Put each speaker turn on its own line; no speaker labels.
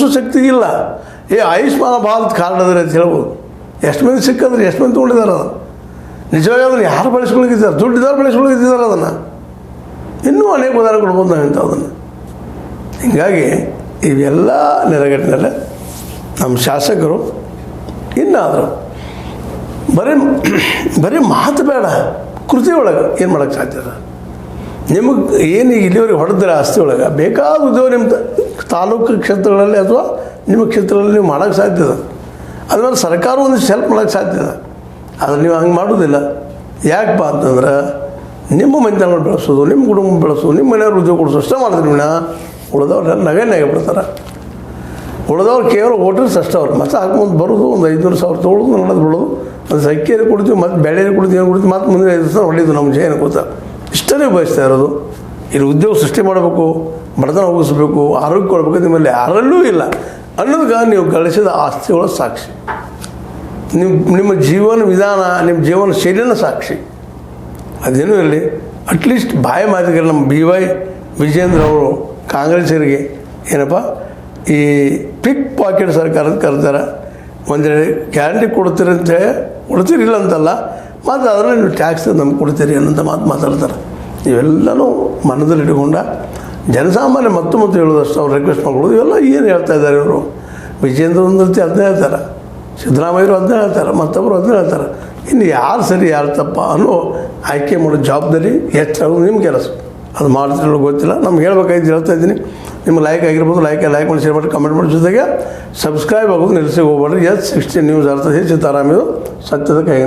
ಶಕ್ತಿ ಇಲ್ಲ. ಆಯುಷ್ಮಾನ್ ಭಾರತ್ ಕಾರ್ಡ್ ಅದ್ರಿ ಅಂತ ಹೇಳ್ಬೋದು. ಎಷ್ಟು ಮಂದಿ ಸಿಕ್ಕಂದ್ರೆ ಎಷ್ಟು ಮಂದಿ ತೊಗೊಂಡಿದ್ದಾರೆ ಅದನ್ನು. ನಿಜವಾಗಿ ಅದನ್ನು ಯಾರು ಬಳಸ್ಕೊಳ್ಳೋಗಿದ್ದಾರೆ? ದುಡ್ಡಿದ್ದಾರೆ ಬಳಸ್ಕೊಳ್ಳೋಗಿದ್ದಾರೆ ಅದನ್ನು. ಇನ್ನೂ ಅನೇಕ ಉದಾಹರಣೆ ಕೊಡ್ಬೋದು ನಾವು ಇಂಥದನ್ನು. ಹೀಗಾಗಿ ಇವೆಲ್ಲ ನೆರಗಟ್ಟಿನಲ್ಲಿ ನಮ್ಮ ಶಾಸಕರು ಇನ್ನಾದರೂ ಬರೀ ಮಾತು ಬೇಡ, ಕೃತಿ ಒಳಗೆ ಏನು ಮಾಡೋಕ್ಕೆ ಸಾಧ್ಯ ಇದೆ? ನಿಮಗೆ ಏನು ಇಲ್ಲಿವರೆಗೆ ಹೊಡೆದ್ರೆ ಆಸ್ತಿ ಒಳಗೆ ಬೇಕಾದ ಉದ್ಯೋಗ ನಿಮ್ಮ ತಾಲೂಕು ಕ್ಷೇತ್ರಗಳಲ್ಲಿ ಅಥವಾ ನಿಮ್ಮ ಕ್ಷೇತ್ರದಲ್ಲಿ ನೀವು ಮಾಡೋಕ್ಕೆ ಸಾಧ್ಯ ಇದೆ. ಅದ್ಮೇಲೆ ಸರ್ಕಾರ ಒಂದು ಹೆಲ್ಪ್ ಮಾಡೋಕ್ಕೆ ಸಾಧ್ಯ ಇದೆ. ಆದರೆ ನೀವು ಹಂಗೆ ಮಾಡೋದಿಲ್ಲ. ಯಾಕಪ್ಪ ಅಂತಂದ್ರೆ ನಿಮ್ಮ ಮನೆತನಗಳು ಬೆಳೆಸೋದು, ನಿಮ್ಮ ಕುಟುಂಬ ಬೆಳೆಸೋದು, ನಿಮ್ಮ ಮನೆಯವ್ರು ಉದ್ಯೋಗ ಕೊಡಿಸೋ ಅಷ್ಟೇ ಮಾಡಿದ್ರಿ ವಿನ ಉಳಿದವ್ರು ನಗೆ ಬಿಡ್ತಾರೆ. ಉಳಿದವ್ರು ಕೇವಲ ವೋಟರ್ಸ್ ಅಷ್ಟೇ. ಅವ್ರು ಮತ್ತೆ ಹಾಕ್ಕೊಂಡು ಬರೋದು, ಒಂದು 500,000 ತೊಗೊಳೋದು, ನಡೆದು ಬಿಡೋದು, ಒಂದು ಅಕ್ಕಿಯಲ್ಲಿ ಕೊಡ್ತೀವಿ, ಮತ್ತು ಬೆಳೆಯಲ್ಲಿ ಕೊಡ್ತೀವಿ, ಏನು ಕೊಡ್ತೀವಿ, ಮತ್ತು ಮುಂದಿನ 5 ದಿವಸ ಹೊಡೆಯೋದು ನಮ್ಮ ಜನ ಕೂತ. ಇಷ್ಟೇ ಬಯಸ್ತಾ ಇರೋದು. ಇಲ್ಲಿ ಉದ್ಯೋಗ ಸೃಷ್ಟಿ ಮಾಡಬೇಕು, ಬಡತನ ಹೋಗಿಸ್ಬೇಕು, ಆರೋಗ್ಯ ಕೊಡಬೇಕು, ನಿಮ್ಮಲ್ಲಿ ಯಾರಲ್ಲೂ ಇಲ್ಲ ಅನ್ನೋದಕ್ಕೆ ನೀವು ಗಳಿಸಿದ ಆಸ್ತಿಗಳ ಸಾಕ್ಷಿ. ನಿಮ್ಮ ಜೀವನ ವಿಧಾನ, ನಿಮ್ಮ ಜೀವನ ಶೈಲಿನ ಸಾಕ್ಷಿ. ಅದೇನೂ ಇರಲಿ, ಅಟ್ಲೀಸ್ಟ್ ಬಾಯಿ ಮಾತಿಗೆ ನಮ್ಮ BY ವಿಜೇಂದ್ರ ಅವರು ಕಾಂಗ್ರೆಸ್ಸರಿಗೆ ಏನಪ್ಪ ಈ ಪಿಕ್ ಪಾಕೆಟ್ ಸರ್ಕಾರದ ಕರ್ತಾರೆ. ಒಂದೆರಡು ಗ್ಯಾರಂಟಿ ಕೊಡ್ತೀರಿಲ್ಲ ಅಂತಲ್ಲ, ಮತ್ತು ಅದರಲ್ಲಿ ನೀವು ಟ್ಯಾಕ್ಸ್ ನಮ್ಗೆ ಕೊಡ್ತೀರಿ ಅನ್ನೋಂಥ ಮಾತಾಡ್ತಾರೆ. ಇವೆಲ್ಲನೂ ಮನದಲ್ಲಿ ಇಟ್ಕೊಂಡ ಜನಸಾಮಾನ್ಯ ಮತ್ತು ಹೇಳೋದಷ್ಟು ಅವ್ರು ರಿಕ್ವೆಸ್ಟ್ ಮಾಡ್ಕೊಳ್ಳೋದು. ಇವೆಲ್ಲ ಏನು ಹೇಳ್ತಾ ಇದ್ದಾರೆ ಇವರು? ವಿಜೇಂದ್ರ ಒಂದು ರೀತಿ ಅದನ್ನೇ ಹೇಳ್ತಾರೆ, ಸಿದ್ದರಾಮಯ್ಯರು ಅದನ್ನೇ ಹೇಳ್ತಾರೆ, ಮತ್ತೊಬ್ಬರು ಅದನ್ನೇ ಹೇಳ್ತಾರೆ. ಇನ್ನು ಯಾರು ಸರಿ ಯಾರು ತಪ್ಪ ಅನ್ನೋ ಆಯ್ಕೆ ಮಾಡೋ ಜವಾಬ್ದಾರಿ ಹೆಚ್ಚಾಗೋದು ನಿಮ್ಮ ಕೆಲಸ. ಅದು ಮಾಡ್ತಿರೋ ಗೊತ್ತಿಲ್ಲ, ನಮ್ಗೆ ಹೇಳ್ಬೇಕಾಯ್ತು ಹೇಳ್ತಾ ಇದ್ದೀನಿ. ನಿಮ್ಮ ಲೈಕ್ ಆಗಿರ್ಬೋದು, ಲೈಕ್ ಮಾಡಿ, ಶೇರ್ ಮಾಡಿ, ಕಮೆಂಟ್ ಮಾಡಿ, ಜೊತೆಗೆ ಸಬ್ಸ್ಕ್ರೈಬ್ ಆಗೋದು ನಿಲ್ಲಿಸಿ ಹೋಗ್ಬೇಡ್ರಿ. S16 ನ್ಯೂಸ್ ಅರ್ಥ ಸೀತಾರಾಮ್ ಇದು ಸತ್ಯದ ಕೈ.